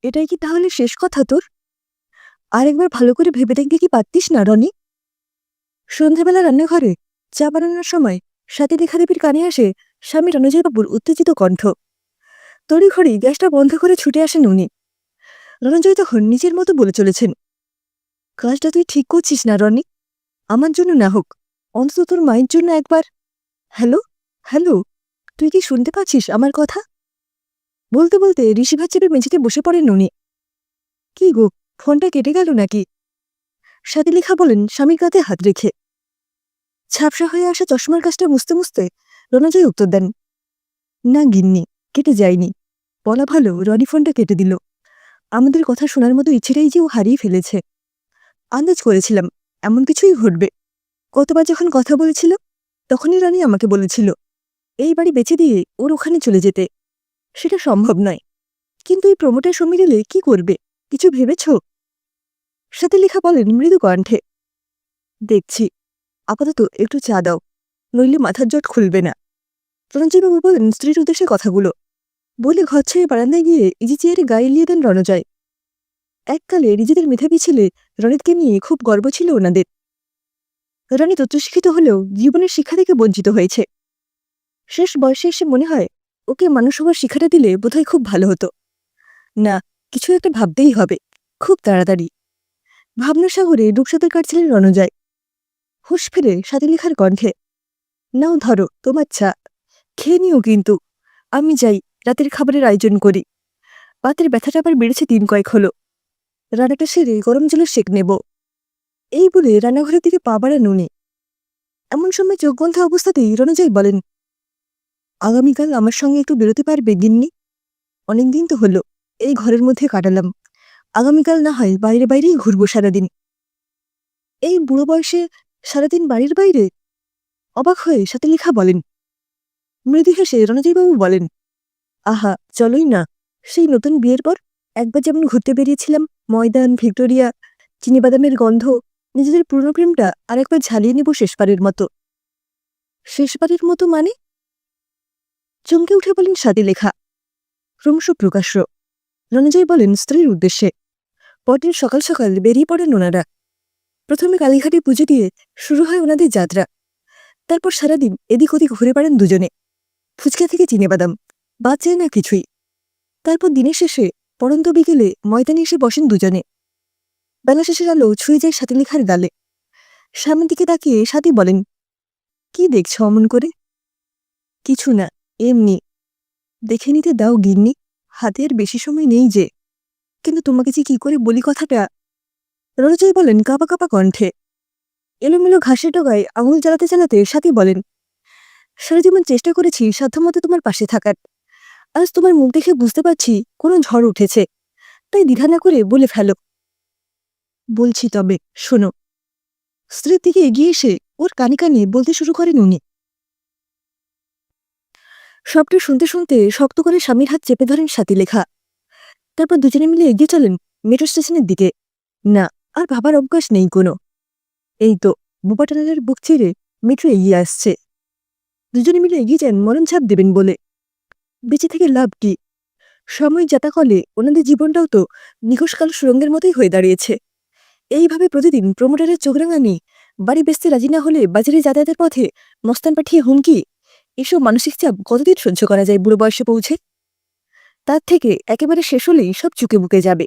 এটাই কি তাহলে শেষ কথা তোর? আরেকবার ভালো করে ভেবে দেখবি কি পারতিস না রনি? সন্ধ্যাবেলা রান্নাঘরে চা বানানোর সময় স্বাতীলেখা দেবীর কানে আসে স্বামী রণজয়বাবুর উত্তেজিত কণ্ঠ। তড়িঘড়ি গ্যাসটা বন্ধ করে ছুটে আসেন উনি। রণজয় তখন নিজের মতো বলে চলেছেন, কাজটা তুই ঠিক করছিস না রনি। আমার জন্য না হোক, অন্তত তোর মায়ের জন্য একবার। হ্যালো, হ্যালো, তুই কি শুনতে পাচ্ছিস আমার কথা? বলতে বলতে ঋষিভার চেপে মেঝেতে বসে পড়েন উনি। কি গো, ফোনটা কেটে গেল নাকি? স্বাতীলেখা বলেন স্বামীর কাঁধে হাত রেখে। ঝাপসা হয়ে আসা চশমার কাজটা মুছতে মুছতে রণজয় উত্তর দেন, না গিন্নি, কেটে যায়নি। বলা ভালো রনি ফোনটা কেটে দিল। আমাদের কথা শোনার মতো ইচ্ছেটাই যে ও হারিয়ে ফেলেছে। আন্দাজ করেছিলাম এমন কিছুই ঘটবে। কতবার যখন কথা বলেছিল তখনই রানী আমাকে বলেছিল এই বাড়ি বেচে দিয়ে ওর ওখানে চলে যেতে। সেটা সম্ভব নয়, কিন্তু এই প্রমোটার সমীর এলে কি করবে, কিছু ভেবেছ? সাথে লেখা বলেন মৃদু কণ্ঠে, দেখছি, আপাতত একটু চা দাও, নইলে মাথার জট খুলবে না। রণজয়বাবু বলেন স্ত্রীর উদ্দেশ্যে কথাগুলো বলে ঘর ছেড়ে বারান্দায় গিয়ে ইজি চেয়ারে গায়ে এলিয়ে দেন রণজয়। এককালে নিজেদের মেধাবী ছেলে রনিতকে নিয়ে খুব গর্ব ছিল ওনাদের। রনিত উচ্চশিক্ষিত হলেও জীবনের শিক্ষা থেকে বঞ্চিত হয়েছে। শেষ বয়সে এসে মনে হয় ওকে মানুষ হওয়ার শিক্ষাটা দিলে বোধহয় খুব ভালো হতো। না, কিছু একটা ভাবতেই হবে, খুব তাড়াতাড়ি। ভাবনার সাগরে ডুবসাঁতার কাটছিলেন রণজয়। হুঁশ ফিরে সাথীলেখার কণ্ঠে, নাও ধরো তোমার চা, খেয়ে নিও কিন্তু। আমি যাই, রাতের খাবারের আয়োজন করি। পাতের ব্যথাটা আবার বেড়েছে দিন কয়েক হলো। রান্নাটা সেরে গরম জলের সেঁক নেব। এই বলে রান্নাঘরের দিকে পা বাড়ান উনি। এমন সময় চোখ বন্ধ অবস্থাতেই রণজয় বলেন, আগামীকাল আমার সঙ্গে একটু বেরোতে পারবে গিন্নি? অনেকদিন তো হলো এই ঘরের মধ্যে কাটালাম। আগামীকাল না হয় বাইরে বাইরেই ঘুরবো সারাদিন। এই বুড়ো বয়সে সারাদিন বাড়ির বাইরে? অবাক হয়ে সাথীলেখা বলেন। মৃদু হেসে রণজয়বাবু বলেন, আহা চলোই না। সেই নতুন বিয়ের পর একবার যেমন ঘুরতে বেরিয়েছিলাম, ময়দান, ভিক্টোরিয়া, চিনিবাদামের গন্ধ, নিজেদের পুরনো প্রেমটা আর একবার ঝালিয়ে নেব শেষবারের মতো। শেষবারের মতো মানে? চমকে উঠে বলেন সাথীলেখা। ক্রমশ প্রকাশ্য। রণজয় বলেন স্ত্রীর উদ্দেশ্যে। পরদিন সকাল সকাল বেরিয়ে পড়েন ওনারা। প্রথমে কালীঘাটে পুজো দিয়ে শুরু হয় ওনাদের যাত্রা। তারপর সারাদিন এদিক ওদিক ঘুরে বেড়ান দুজনে। ফুচকা থেকে চিনেবাদাম, বাদ যায় না কিছুই। তারপর দিনের শেষে পড়ন্ত বিকেলে ময়দানে এসে বসেন দুজনে। বেলা শেষের আলো ছুঁয়ে যায় সাথীলেখার গালে। সামনের দিকে তাকিয়ে সাথী বলেন, কি দেখছ অমন করে? কিছু না, এমনি। দেখে নিতে দাও গিন্নি, হাতে আর বেশি সময় নেই যে। কিন্তু তোমাকে যে কি করে বলি কথাটা। রণজয় বলেন কাঁপা কাঁপা কণ্ঠে। এলোমেলো ঘাসের ডগায় আঙুল জ্বালাতে চালাতে সাথী বলেন, সারা জীবন চেষ্টা করেছি সাধ্যমতো তোমার পাশে থাকার। আজ তোমার মুখ দেখে বুঝতে পারছি কোনো ঝড় উঠেছে, তাই দ্বিধা না করে বলে ফেলো। বলছি তবে শোনো। স্ত্রীর দিকে এগিয়ে এসে ওর কানে কানে বলতে শুরু করেন উনি। সবটা শুনতে শুনতে শক্ত করে স্বামীর হাত চেপে ধরেন সাথীলেখা। তারপর দুজনে মিলে এগিয়ে চলেন মেট্রো স্টেশনের দিকে। না, আর ভাবার অবকাশ নেই কোনো। এই তো বুবা টানেলের বুক চিরে মেট্রো এগিয়ে আসছে। দুজনে মিলে এগিয়ে যান মরণ ছাপ দেবেন বলে। বেঁচে থেকে লাভ কি? সময় যাতাকলে ওনাদের জীবনটাও তো নিখোশকাল সুরঙ্গের মতোই হয়ে দাঁড়িয়েছে। এইভাবে প্রতিদিন প্রমোটারের চোখ রাঙানি, বাড়ি বেচতে রাজি না হলে বাজারে যাতায়াতের পথে মস্তান পাঠিয়ে হুমকি, এসব মানসিক চাপ কতদিন সহ্য করা যায় বুড়ো বয়সে পৌঁছে? তার থেকে একেবারে শেষ হলেই সব চুকে বুকে যাবে।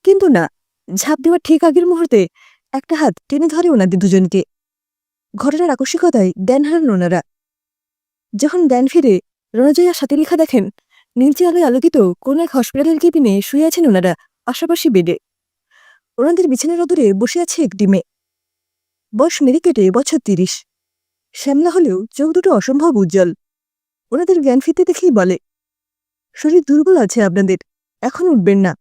কিন্তু না, ঝাঁপ দেওয়ার ঠিক আগের মুহূর্তে একটা হাত টেনে ধরে ওনাদের দুজনকে। ঘটনার আকস্মিকতায় জ্ঞান হারান ওনারা। যখন জ্ঞান ফিরে রণজয় আর সাথীলেখা দেখেন নীলচে আলোয় আলোকিত কোন এক হসপিটালের কেবিনে শুয়ে আছেন ওনারা পাশাপাশি বেডে। ওনাদের বিছানার অদূরে বসে আছে একটি মেয়ে। বয়স মেরে কেটে বছর ৩০। শ্যামলা হলেও চোখ দুটো অসম্ভব উজ্জ্বল। ওনাদের জ্ঞান ফিরতে দেখেই বলে, শরীর দুর্বল আছে আপনাদের, এখন উঠবেন না।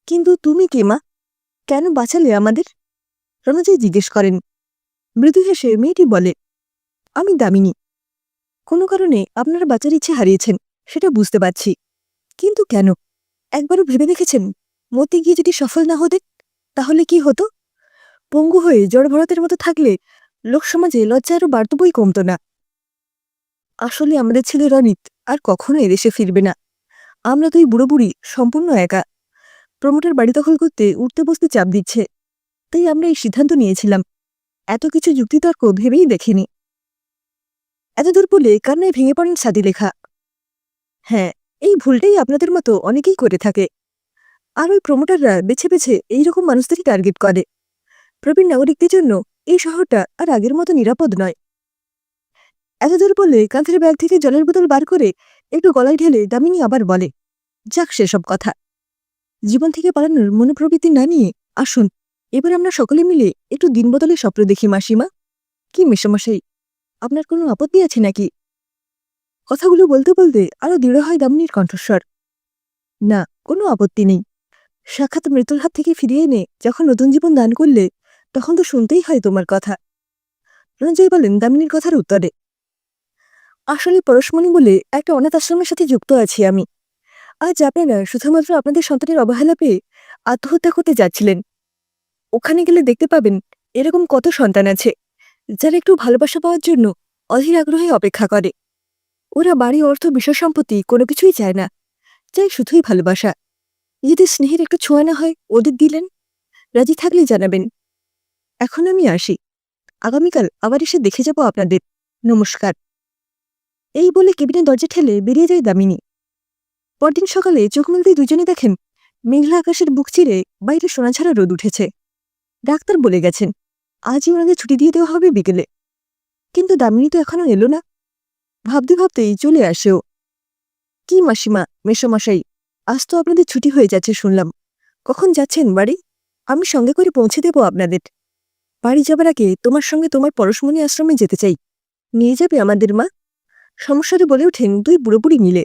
কিন্তু তুমি কে মা? কেন বাঁচালে আমাদের? রণজয় জিজ্ঞেস করেন। মৃদু হেসে মেয়েটি বলে, আমি দামিনী। কোনো কারণে আপনারা বাঁচার ইচ্ছে হারিয়েছেন, সেটা বুঝতে পারছি। কিন্তু কেন? একবারও ভেবে দেখেছেন মরতে গিয়ে যদি সফল না হতেন তাহলে কি হতো? পঙ্গু হয়ে জড়ভরতের মতো থাকলে লোকসমাজে লজ্জা আরও বাড়তবই কমত না। আসলে আমাদের ছেলে রনিত আর কখনো এদেশে ফিরবে না। আমরা দুই বুড়ো বুড়ি সম্পূর্ণ একা। প্রমোটার বাড়ি দখল করতে উঠতে বসতে চাপ দিচ্ছে, তাই আমরা এই সিদ্ধান্ত নিয়েছিলাম। এত কিছু যুক্তিতর্ক ভেবেই দেখিনি। এতদূর বলে কান্নায় ভেঙে পড়েন সাদিলেখা। হ্যাঁ, এই ভুলটাই আপনাদের মতো অনেকেই করে থাকে। আর ওই প্রমোটাররা বেছে বেছে এইরকম মানুষদেরই টার্গেট করে। প্রবীণ নাগরিকদের জন্য এই শহরটা আর আগের মতো নিরাপদ নয়। এতদূর বলে কাঁধের ব্যাগ থেকে জলের বোতল বার করে একটু গলায় ঢেলে দামিনী আবার বলে, যাক সেসব কথা। জীবন থেকে পালানোর মনোপ্রবৃত্তি না নিয়ে আসুন এবার আমরা সকলে মিলে একটু দিনবদলের স্বপ্ন দেখি মাসিমা। কি মেশামশাই, আপনার কোনো আপত্তি আছে নাকি? কথাগুলো বলতে বলতে আরো দৃঢ় হয় দামিনীর কণ্ঠস্বর। না, কোনো আপত্তি নেই। সাক্ষাৎ মৃত্যুর হাত থেকে ফিরিয়ে এনে যখন নতুন জীবন দান করলে তখন তো শুনতেই হয় তোমার কথা। রঞ্জয় বলেন দামিনীর কথার উত্তরে, আসলে পরশমণি বলে একটা অনাথ আশ্রমের সাথে যুক্ত আছি আমি। আজ আপনারা শুধুমাত্র আপনাদের সন্তানের অবহেলা পেয়ে আত্মহত্যা করতে যাচ্ছিলেন। ওখানে গেলে দেখতে পাবেন এরকম কত সন্তান আছে যারা একটু ভালোবাসা পাওয়ার জন্য অধীর আগ্রহে অপেক্ষা করে। ওরা বাড়ি, অর্থ, বিষয় সম্পত্তি কোনো কিছুই চায় না, চাই শুধুই ভালোবাসা। যদি স্নেহের একটু ছোঁয়া না হয় ওদের দিলেন, রাজি থাকলে জানাবেন। এখন আমি আসি, আগামীকাল আবার এসে দেখে যাব আপনাদের। নমস্কার। এই বলে কেবিনের দরজা ঠেলে বেরিয়ে যায় দামিনী। পরদিন সকালে চোখ মেলতেই দুজনে দেখেন মেঘলা আকাশের বুক চিরে বাইরে সোনাঝাড়া রোদ উঠেছে। ডাক্তার বলে গেছেন আজই ওনাদের ছুটি দিয়ে দেওয়া হবে বিকেলে। কিন্তু দামিনী তো এখনো এলো না। ভাবতে ভাবতেই চলে আসেও। কি মাসিমা, মেসোমশাই, আজ তো আপনাদের ছুটি হয়ে যাচ্ছে শুনলাম। কখন যাচ্ছেন বাড়ি? আমি সঙ্গে করে পৌঁছে দেব আপনাদের। বাড়ি যাবার আগে তোমার সঙ্গে তোমার পরশমণি আশ্রমে যেতে চাই। নিয়ে যাবে আমাদের মা? সমস্যাটা বলে ওঠেন দুই বুড়োবুড়ি মিলে।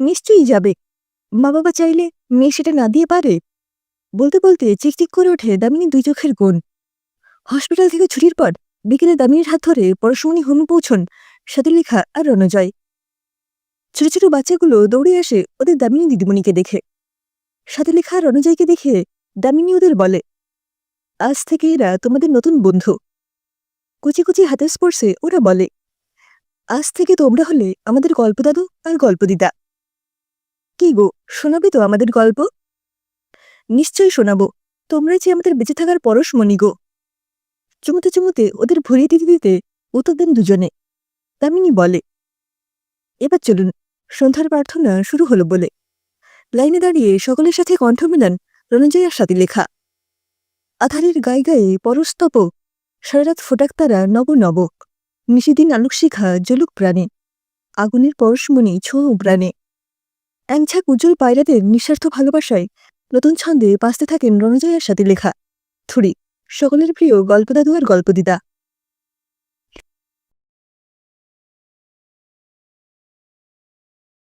নিশ্চয়ই যাবে। মা বাবা চাইলে মেয়ে সেটা না দিয়ে পারে? বলতে বলতে চিকচিক করে ওঠে দামিনীর দুই চোখের কোণ। হসপিটাল থেকে ছুটির পর বিকেলে দামিনীর হাত ধরে পরশমণি হোমে পৌঁছন সাদিলেখা আর রণজয়। ছোট ছোট বাচ্চাগুলো দৌড়ে আসে ওদের দামিনী দিদিমণিকে দেখে। সাদিলেখা আর রণজয়কে দেখে দামিনী ওদের বলে, আজ থেকে এরা তোমাদের নতুন বন্ধু। কুচি কুচি হাতের স্পর্শে ওরা বলে, আজ থেকে তোমরা হলে আমাদের গল্পদাদু আর গল্পদিদা। কি গো, শোনাবে তো আমাদের গল্প? নিশ্চয়ই শোনাবো। তোমরাই যে আমাদের বেঁচে থাকার পরশমণি গো। চুমুতে চুমুতে ওদের ভরিয়ে দিতে দিতে উত্তর দেন দুজনে। দামিনী বলে, এবার চলুন, সন্ধ্যার প্রার্থনা শুরু হলো বলে। লাইনে দাঁড়িয়ে সকলের সাথে কণ্ঠ মেলান রণজয় আর সাদিলেখা। আধারের গায়ে গায়ে পরস্তপ, সারারাত ফোটাক তারা নব নব। নিশিদিন আলোকশিখা জ্বলুক প্রাণে, আগুনের পরশমণি ছোঁয় প্রাণে। একঝাঁক উজ্জ্বল পায়রাদের নিঃস্বার্থ ভালোবাসায় নতুন ছন্দে বাঁচতে থাকেন রণজয় আর সাদিলেখা। থুড়ি সকলের প্রিয় গল্পদাদু আর গল্পদিদা।